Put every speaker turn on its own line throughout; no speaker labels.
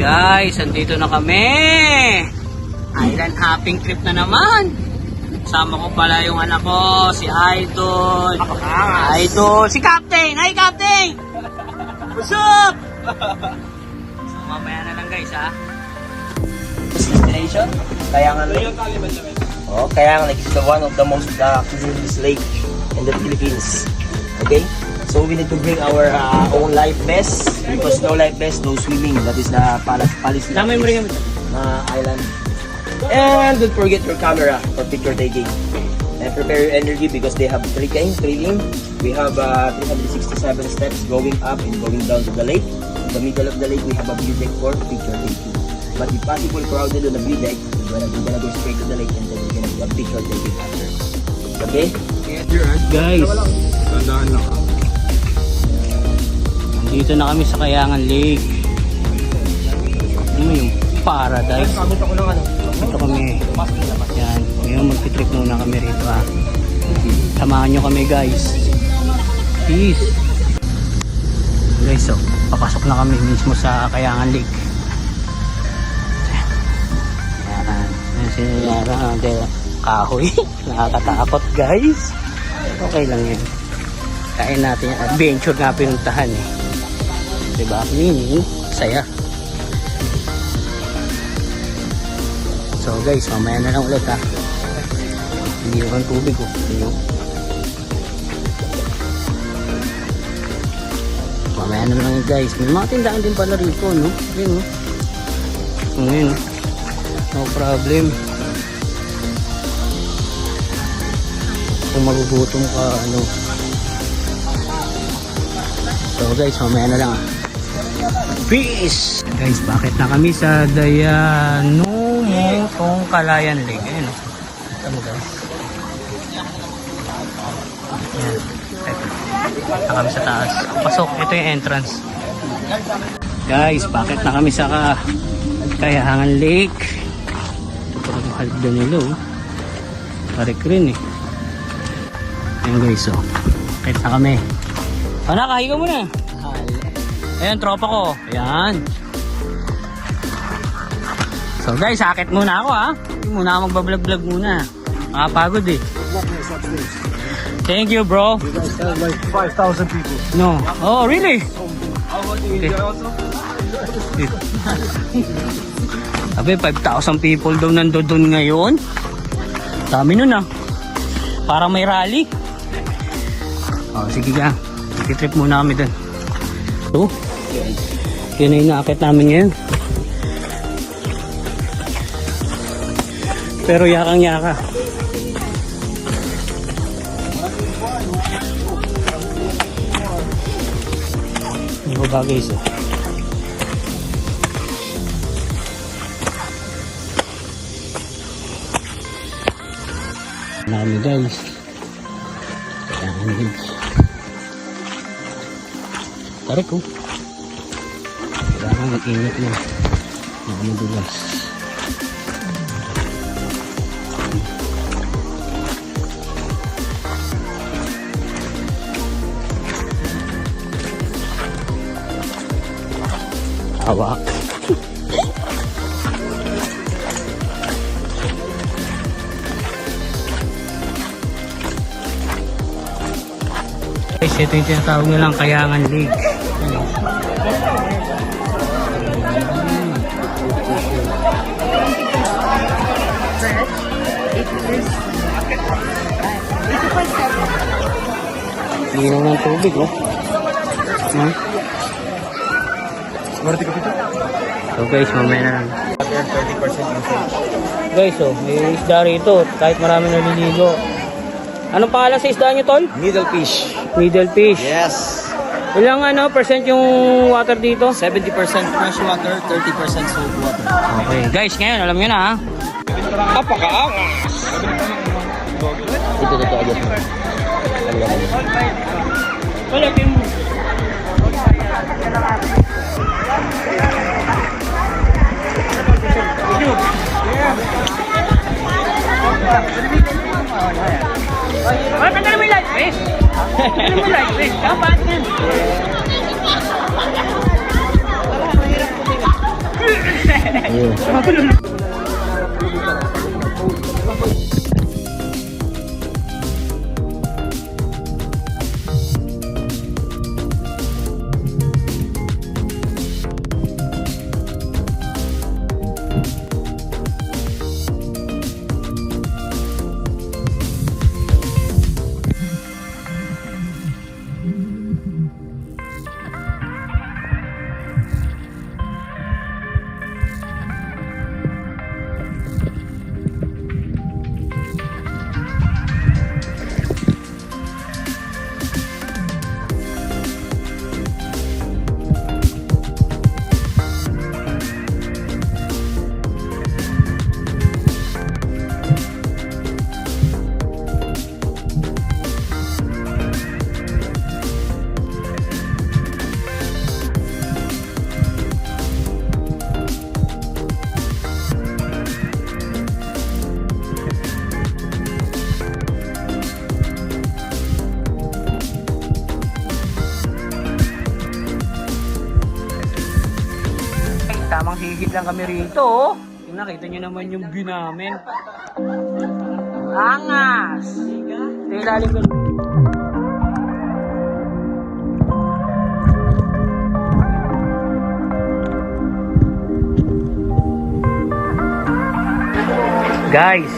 Guys, andito na kami. Island hopping trip na naman. Kasama ko pala yung anak ko, si Idol. Idol, si Captain. Hi, Captain! What's up? So, mamaya na lang guys, ha?
Destination, Kayangan Lake. Oh, Kayangan Lake is one of the most cleanest lake in the Philippines. Okay? So we need to bring our own life vest because no life vest, no swimming. That is the policy island. And don't forget your camera for picture taking. And prepare your energy because they have trekking. We have 367 steps going up and going down to the lake. In the middle of the lake, we have a view deck for picture taking. But if possible crowded on the view deck, we're gonna go straight to the lake and then we're gonna do a picture taking after. Okay?
Guys,
Tandaan lang.
dito na kami sa Kayangan Lake. Ano yung paradise? Ito kami. Yan. Ngayon magpitrip muna kami rito, ha. Samahan nyo kami guys. Peace. Guys, so papasok na kami mismo sa Kayangan Lake. Yan. Yan sinayara natin kahoy. Nakakatakot guys. Okay lang yan. Kain natin yan. Adventure nga pinuntahan eh. Diba? Meaning, saya. So guys, mamaya na lang ulit, ha. Hindi yung tubig ko. Mamaya na lang guys. May mga tindahan din pala rito, no? Ayun, no? Ayun, no? No problem. Kung magugutom ka, ano. So guys, mamaya na lang, ha. Peace! Guys, bakit na kami sa Dayanumutong Kalayan Lake? Ayan, o. Ito mo guys. Ayan. Ito kami sa taas. Pasok, ito yung entrance. Guys, bakit na kami sa Kayangan Lake? Ito ang halda nila, o. Parik rin, eh. Ayan guys, o. Bakit na kami? Anak, kahiga muna. Ayan, tropa ko. Ayan. So guys, sakit muna ako, ha. Hindi muna ako magbablog-vlog muna. Nakapagod eh. Thank you, bro.
You guys have like 5,000 people.
No. Oh, really?
How about you?
Okay.
Also?
Sabi, 5,000 people daw nandun ngayon. Dami nun, ah. Parang may rally. Oh, sige ka. Trip muna kami dun. So, yun na yung naakit namin ngayon. Pero yakang-yaka. Ano ba guys, eh? Marami guys. Yan guys. Tarik ko. Kailangan mag-ingat mo. Mga madulas. Hawak. Guys, ito yung tinatawag nilang Kayangan Lake. Linaw ng tubig, oh. So guys, mamaya na lang.
30% usage.
Guys, oh, may isda rito. Kahit marami naliligo. Anong pangalan sa isda nyo, tol?
Middle fish.
Middle fish.
Yes.
Ilang percent yung water dito?
70% fresh water, 30% salt water.
Okay. Guys, ngayon, alam nyo na, ha?
Apakaangas! Ito agad mo.
Wala, mo. Tanggalin mo yung light face. Tanggalin mo yung light face. Dapat yan. Manghihid lang kami rito, oh. Yung nakita nyo naman yung view namin. Angas! Ito ilalim ko. Guys,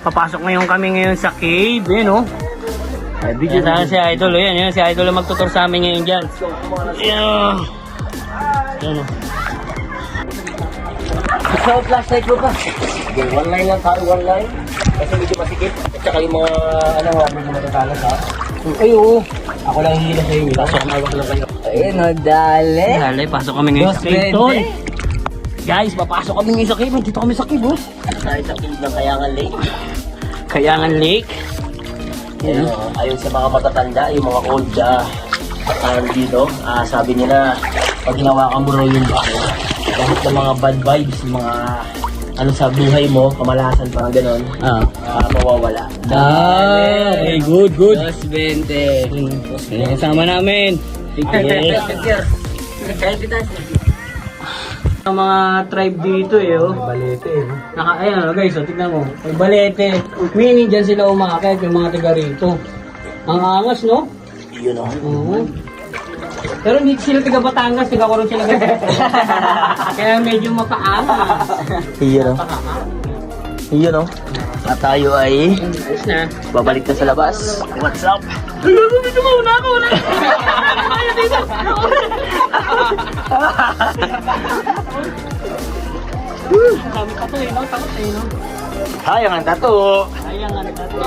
papasok ngayon kami ngayon sa cave, no? Video sana si Idol, yan si Idol ang magtutur sa amin ngayon dyan. Yan. Yan, oh.
So, flashlight mo pa. Okay, one line lang tayo, one line. Kasi medyo masikip. At saka yung mga, medyo matatalas ha.
Ay, oo.
Ako lang hihila sa inyo. Pasok, mawak lang kayo.
Ayun o, dali.
Dali, pasok kami ngayon sa cave, tol. Guys, papasok kami ngayon sa cave. Dito kami sa cave, oh.
Tayo sa kilid ng Kayangan Lake.
Kayangan Lake.
Ayon sa mga matatanda, yung mga old dito, sabi nila, pag hinawakan mo raw yung lahat ng mga bad vibes, yung mga ano sa buhay mo, kamalasan, parang gano'n, mawawala.
Okay, good.
220.
Kasama namin.
Picture.
Ang mga tribe dito oh.
Balete
Ayan guys, tignan mo. May balete. Meaning dyan sila umakit, yung mga taga rito. Ang angas, no?
Yun o.
Oo. Pero hindi sila taga Batangas, taga Coron sila guys. Kaya medyo mapaangas.
Yun o. At tayo ay
Ayos na.
babalik na sa labas. What's up?
Dito mo, una ako. Kaya dito. Kami pa to no? Takot no?
Sayang ang tato.
Sayang nga na to.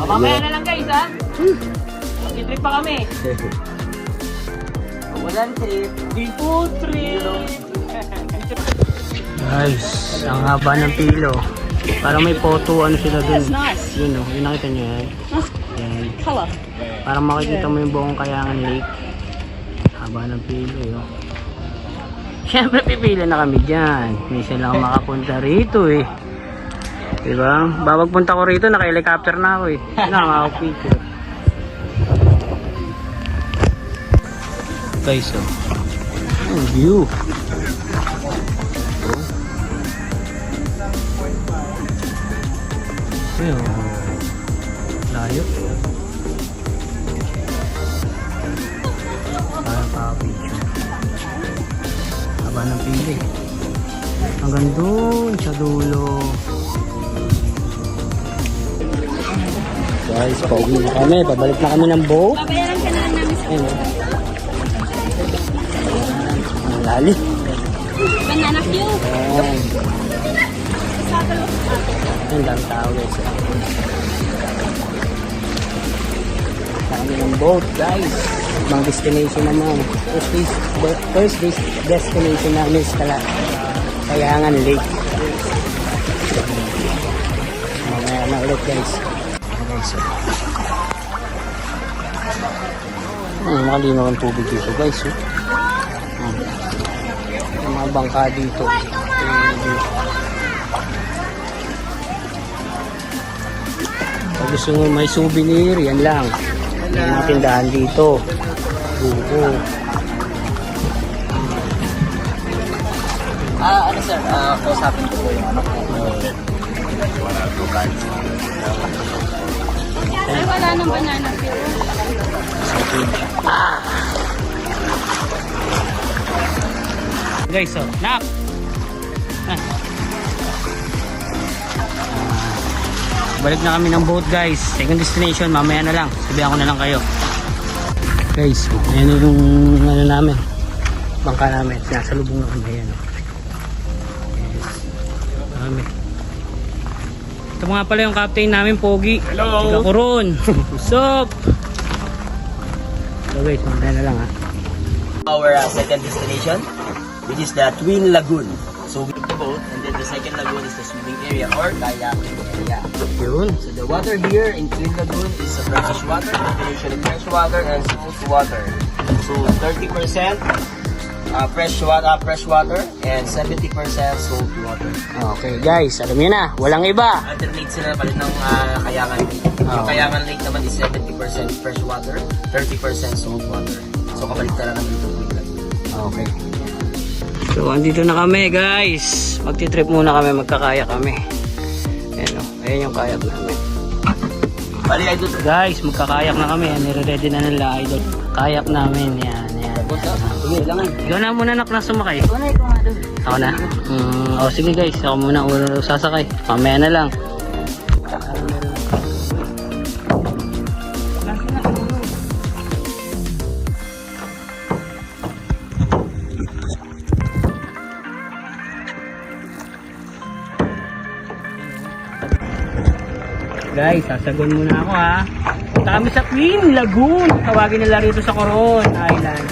Mamaya na lang guys ha. Mag-trip pa kami.
Walang trip.
Dito trip. Guys, ang haba ng pilo. Parang may photo ano sila dun. Yun o, yun nakita nyo yan. Yan. Parang makikita mo yung buong Kayangan Lake. Haba ng pilo yun. Siyempre pipila na kami dyan. Minsan lang ako makapunta rito eh. Diba? Babag punta ko rito, naka-helicopter na ako eh. Nakaka-picture. Guys, oh. Ang view. Ayun. Layo. Parang pa-picture. Haba ng pili. Hanggang doon sa dulo. Guys, pauwi na kami. Pabalik na kami ng boat.
Babayaran ka na namin sa
Ayun. Ang lali.
banana queue.
Ayan. Ang dami tao guys. Kami ng boat guys. Ibang destination naman. First destination namin is Kayangan Lake. Mamaya na ulit guys. Makalinaw ang tubig dito guys. Yung mga bangka dito. Pag gusto mo may souvenir, yan lang. May mga tindahan dito. Buko.
Ano sir, kausapin ko po yung anak ko.
Ay, wala nang banana queue.
Guys, oh. Nak! Balik na kami ng boat guys. Second destination, mamaya na lang. Sabihan ko na lang kayo. Guys, ayan yung ano namin. Bangka namin. Sinasalubong na kami. Ayan. Yes. Kami. Ito nga pala yung captain namin, Pogi.
Hello!
Chica Coron. What's up? So guys, mamaya na lang ha.
Our second destination, which is the Twin Lagoon. So we took the boat, and then the second lagoon is the swimming area or kayaking area.
Yun.
So the water here in Twin Lagoon is a brackish water, combination of fresh water and smooth water. So 30% fresh water and 70% salt water.
Okay guys, alam niyo na, walang iba.
Alternate sila na palit ng Kayangan Lake. Yung Kayangan Lake naman is 70% fresh water, 30% salt water. So kabalik na lang ng dito Twin Lagoon.
Okay. So, andito na kami guys. Magti-trip muna kami, magkakayak kami. Ayan o, ayan yung kayak namin.
Bali, idol.
Guys, magkakayak na kami. Nire-ready na nila, idol. Kayak namin, yan, yan.
Sige, langan.
Ikaw na muna nak na sumakay.
Ikaw na, ikaw nga doon.
Ako na? O sige guys, ako muna ulo sasakay. Mamaya na lang. Guys, sasagon muna ako ha. Punta kami sa Queen Lagoon. Tawagin nila rito sa Coron Island.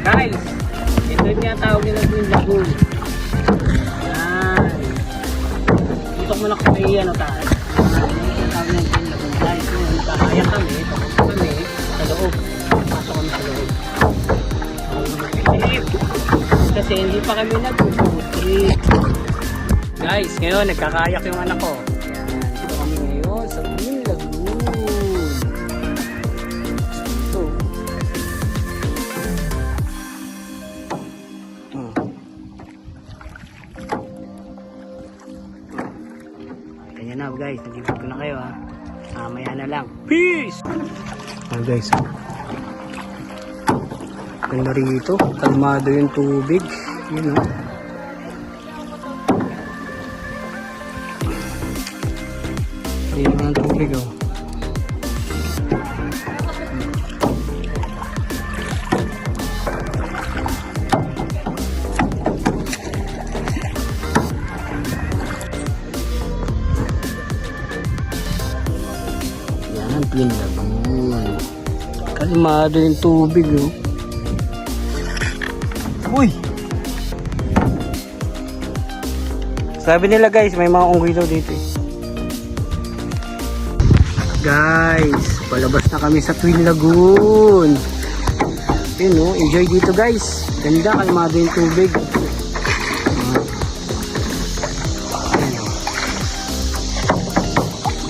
Guys, ito yung tinatawag nila Queen Lagoon. Yan. Dito muna ko may ano tayo. Ito yung tinatawag nila Queen Lagoon. Guys, nakakaya kami. Tapos kami sa loob. Pasok kami sa loob. Kasi hindi pa kami nag-trip. Guys, ngayon nagkakayak yung anak ko. Ayan, dito kami ngayon sa Queen Lagoon. Ito. Ganyan na guys, nag-ibig ko na kayo ha. Mamaya na lang. Peace! Ayan guys, ganda rito, kalmado yung tubig, yun o. Ayun ang tubig o. Yan, pinagawin. Kalmado yung tubig o. Uy! Sabi nila guys, may mga unggoy daw dito eh. Guys, palabas na kami sa Queen Lagoon. Yun o, enjoy dito guys. Ganda, kalmado yung tubig.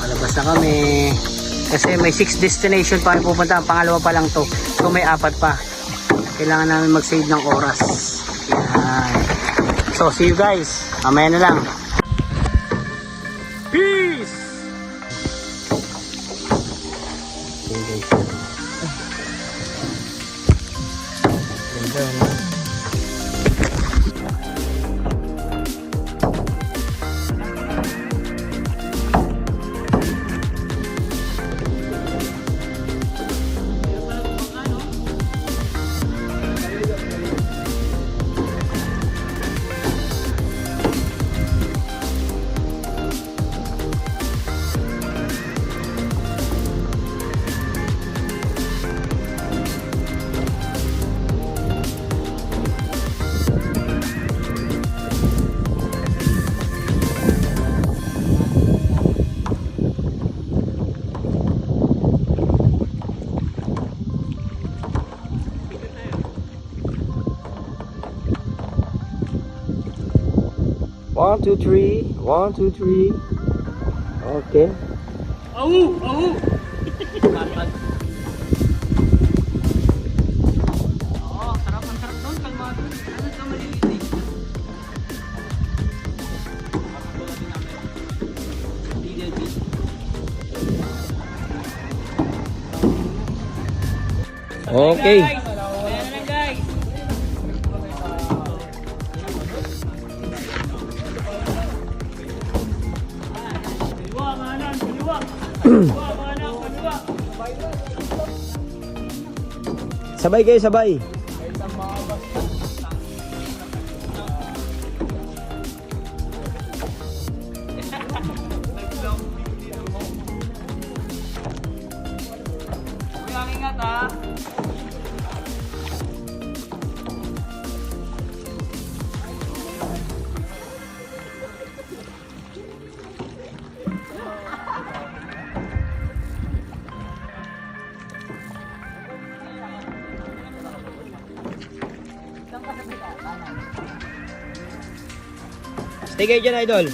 Palabas na kami. Kasi may 6 destination pa kami pupunta. Pangalawa pa lang to. So may 4 pa. Kailangan namin mag-save ng oras. Yan. So, see you guys. Mamaya na lang. Peace! Okay, guys. Ganda, no?
One, two, three. 1, 2, 3. Okay.
Au! Au! Oo, sarap ang sarap doon. Kalmado. Ano ito maliliit eh?
Okay.
Guys, ayan na lang guys.
Sabay kayo, sabay.
Ingat ha.
Stay kayo dyan, idol.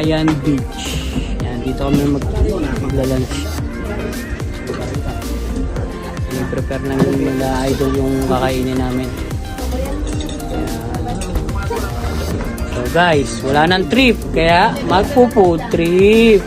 Kawayan Beach. Yan, dito kami magla-lunch. Prepare ng mga idol yung kakainin namin. Ayan. So guys, wala nang trip, kaya magpo-food trip.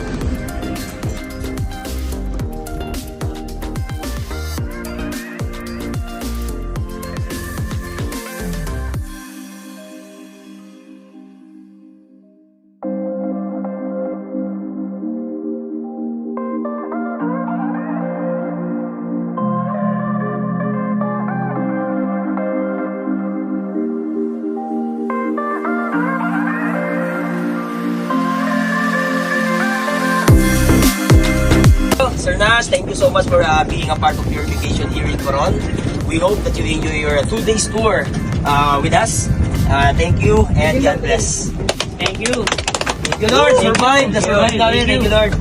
Sir Nas, thank you so much for being a part of your vacation here in Coron. We hope that you enjoy your 2 days tour with us. Thank you and God bless.
Thank you.
Thank you, Lord. Survive. That's what we Thank you, Lord.